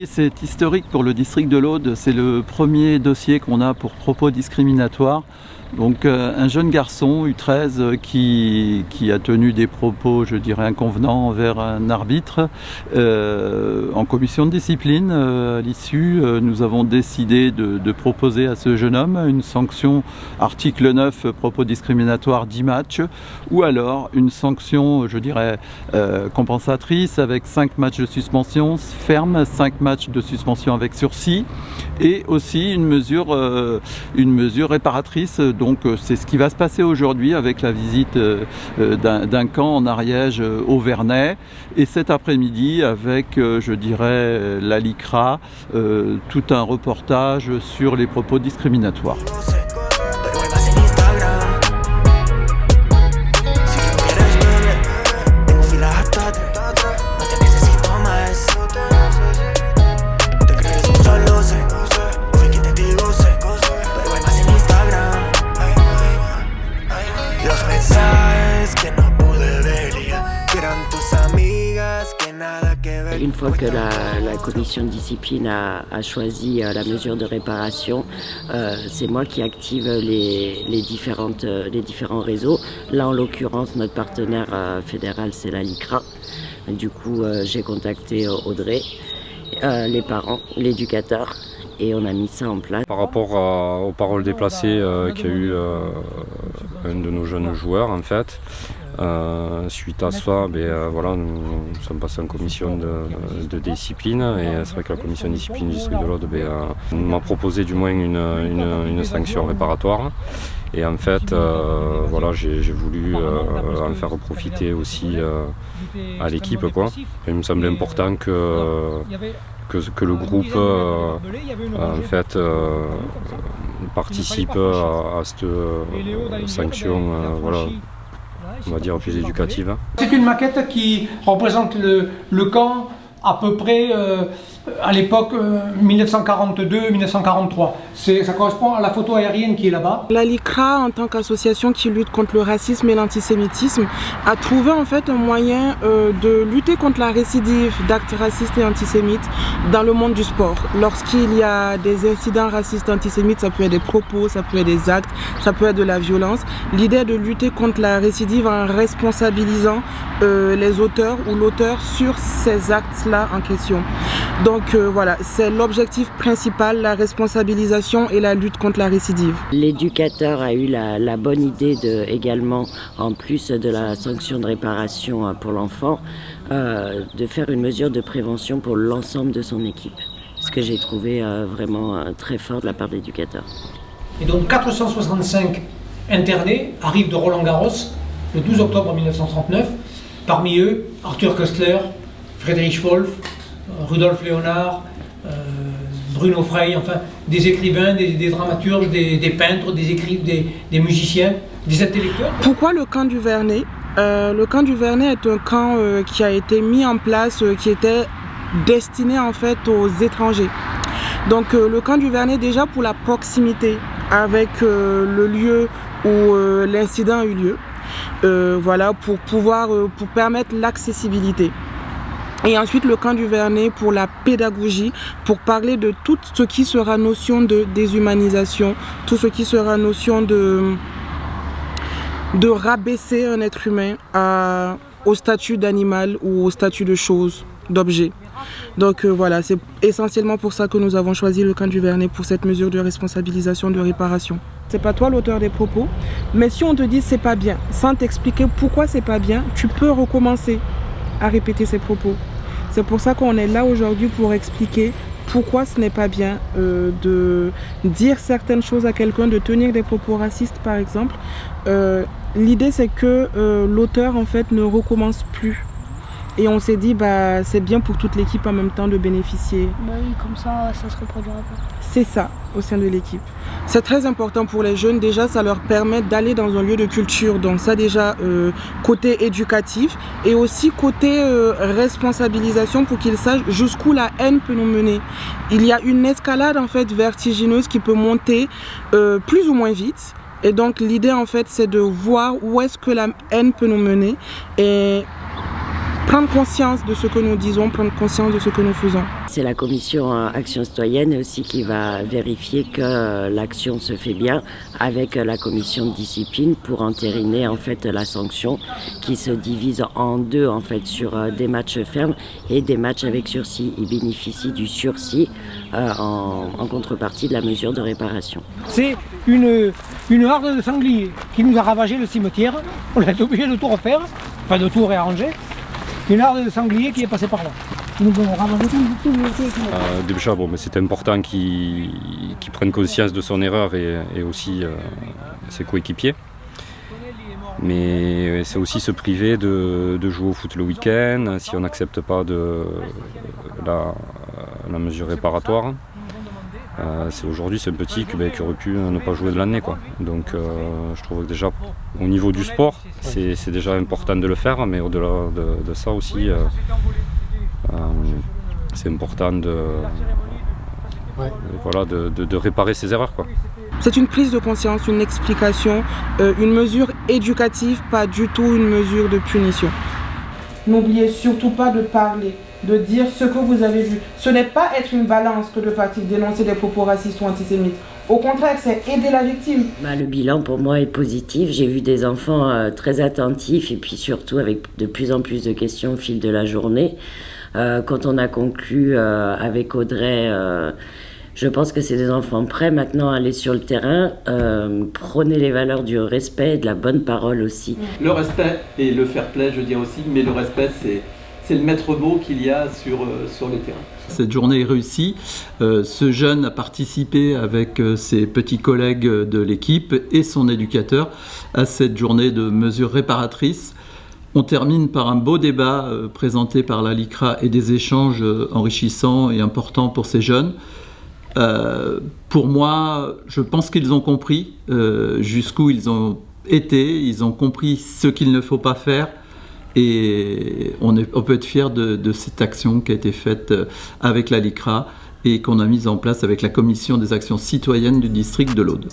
C'est historique pour le district de l'Aude, c'est le premier dossier qu'on a pour propos discriminatoires. Donc un jeune garçon, U13, qui a tenu des propos, je dirais, inconvenants envers un arbitre en commission de discipline. À l'issue, nous avons décidé de proposer à ce jeune homme une sanction article 9, propos discriminatoires 10 matchs, ou alors une sanction, je dirais, compensatrice avec 5 matchs de suspension ferme, 5 matchs de suspension avec sursis, et aussi une mesure réparatrice. Donc c'est ce qui va se passer aujourd'hui avec la visite d'un camp en Ariège au Vernet, et cet après-midi avec, je dirais, la LICRA, tout un reportage sur les propos discriminatoires. Une fois que la commission de discipline a choisi la mesure de réparation, c'est moi qui active les différents réseaux. Là, en l'occurrence, notre partenaire fédéral, c'est la LICRA. Du coup, j'ai contacté Audrey, les parents, l'éducateur, et on a mis ça en place. Par rapport aux paroles déplacées qu'il y a eu un de nos jeunes joueurs, en fait, suite à ça, voilà, nous sommes passés en commission de discipline, et c'est vrai que la commission de discipline du district de l'Aude m'a proposé du moins une sanction réparatoire. Et en fait, voilà, j'ai voulu en faire profiter aussi à l'équipe, quoi. Il me semblait important que le groupe en fait, participe à cette sanction, voilà, on va dire plus éducative. C'est une maquette qui représente le camp à peu près à l'époque 1942-1943. Ça correspond à la photo aérienne qui est là-bas. La LICRA, en tant qu'association qui lutte contre le racisme et l'antisémitisme, a trouvé en fait un moyen de lutter contre la récidive d'actes racistes et antisémites dans le monde du sport. Lorsqu'il y a des incidents racistes et antisémites, ça peut être des propos, ça peut être des actes, ça peut être de la violence. L'idée est de lutter contre la récidive en responsabilisant les auteurs ou l'auteur sur ces actes-là en question. Donc voilà, c'est l'objectif principal, la responsabilisation et la lutte contre la récidive. L'éducateur a eu la bonne idée également, en plus de la sanction de réparation pour l'enfant, de faire une mesure de prévention pour l'ensemble de son équipe. Ce que j'ai trouvé vraiment très fort de la part de l'éducateur. Et donc 465 internés arrivent de Roland-Garros le 12 octobre 1939. Parmi eux, Arthur Koestler, Friedrich Wolf, Rudolf Leonard, Bruno Frey, enfin des écrivains, des dramaturges, des peintres, des musiciens, des intellectuels. Pourquoi le camp du Vernet? Le camp du Vernet est un camp qui a été mis en place, qui était destiné en fait aux étrangers. Donc le camp du Vernet, déjà pour la proximité avec le lieu où l'incident a eu lieu, voilà, pour permettre l'accessibilité. Et ensuite le camp du Vernet pour la pédagogie, pour parler de tout ce qui sera notion de déshumanisation, tout ce qui sera notion de rabaisser un être humain au statut d'animal ou au statut de chose, d'objet. Donc voilà, c'est essentiellement pour ça que nous avons choisi le camp du Vernet, pour cette mesure de responsabilisation, de réparation. C'est pas toi l'auteur des propos, mais si on te dit c'est pas bien, sans t'expliquer pourquoi c'est pas bien, tu peux recommencer à répéter ces propos. C'est pour ça qu'on est là aujourd'hui, pour expliquer pourquoi ce n'est pas bien de dire certaines choses à quelqu'un, de tenir des propos racistes par exemple. L'idée c'est que l'auteur en fait ne recommence plus. Et on s'est dit c'est bien pour toute l'équipe en même temps de bénéficier. Bah oui, comme ça se reproduira pas. C'est ça, au sein de l'équipe. C'est très important pour les jeunes, déjà ça leur permet d'aller dans un lieu de culture. Donc ça déjà côté éducatif, et aussi côté responsabilisation, pour qu'ils sachent jusqu'où la haine peut nous mener. Il y a une escalade en fait vertigineuse qui peut monter plus ou moins vite. Et donc l'idée en fait c'est de voir où est-ce que la haine peut nous mener, et prendre conscience de ce que nous disons, prendre conscience de ce que nous faisons. C'est la commission Action Citoyenne aussi qui va vérifier que l'action se fait bien avec la commission de discipline pour entériner en fait la sanction qui se divise en deux en fait sur des matchs fermes et des matchs avec sursis. Ils bénéficient du sursis en contrepartie de la mesure de réparation. C'est une horde de sangliers qui nous a ravagé le cimetière. On a été obligé de tout refaire, enfin de tout réarranger. Une horde de sangliers qui est passée par là. Déjà, bon, c'est important qu'il prenne conscience de son erreur et aussi ses coéquipiers. Mais c'est aussi se priver de jouer au foot le week-end si on n'accepte pas la mesure réparatoire. Aujourd'hui, c'est un petit qui aurait pu ne pas jouer de l'année, quoi. Donc je trouve que déjà au niveau du sport, c'est déjà important de le faire, mais au-delà de ça aussi, c'est important de réparer ses erreurs, quoi. C'est une prise de conscience, une explication, une mesure éducative, pas du tout une mesure de punition. N'oubliez surtout pas de parler, de dire ce que vous avez vu. Ce n'est pas être une balance que de partir dénoncer des propos racistes ou antisémites. Au contraire, c'est aider la victime. Le bilan pour moi est positif. J'ai vu des enfants très attentifs et puis surtout avec de plus en plus de questions au fil de la journée. Quand on a conclu avec Audrey, je pense que c'est des enfants prêts maintenant à aller sur le terrain. Prôner les valeurs du respect et de la bonne parole aussi. Le respect et le fair play, je dirais aussi, mais le respect, c'est le maître mot qu'il y a sur les terrains. Cette journée est réussie. Ce jeune a participé avec ses petits collègues de l'équipe et son éducateur à cette journée de mesures réparatrices. On termine par un beau débat présenté par la LICRA et des échanges enrichissants et importants pour ces jeunes. Pour moi, je pense qu'ils ont compris jusqu'où ils ont été, ils ont compris ce qu'il ne faut pas faire et on peut être fier de cette action qui a été faite avec la LICRA et qu'on a mise en place avec la commission des actions citoyennes du district de l'Aude.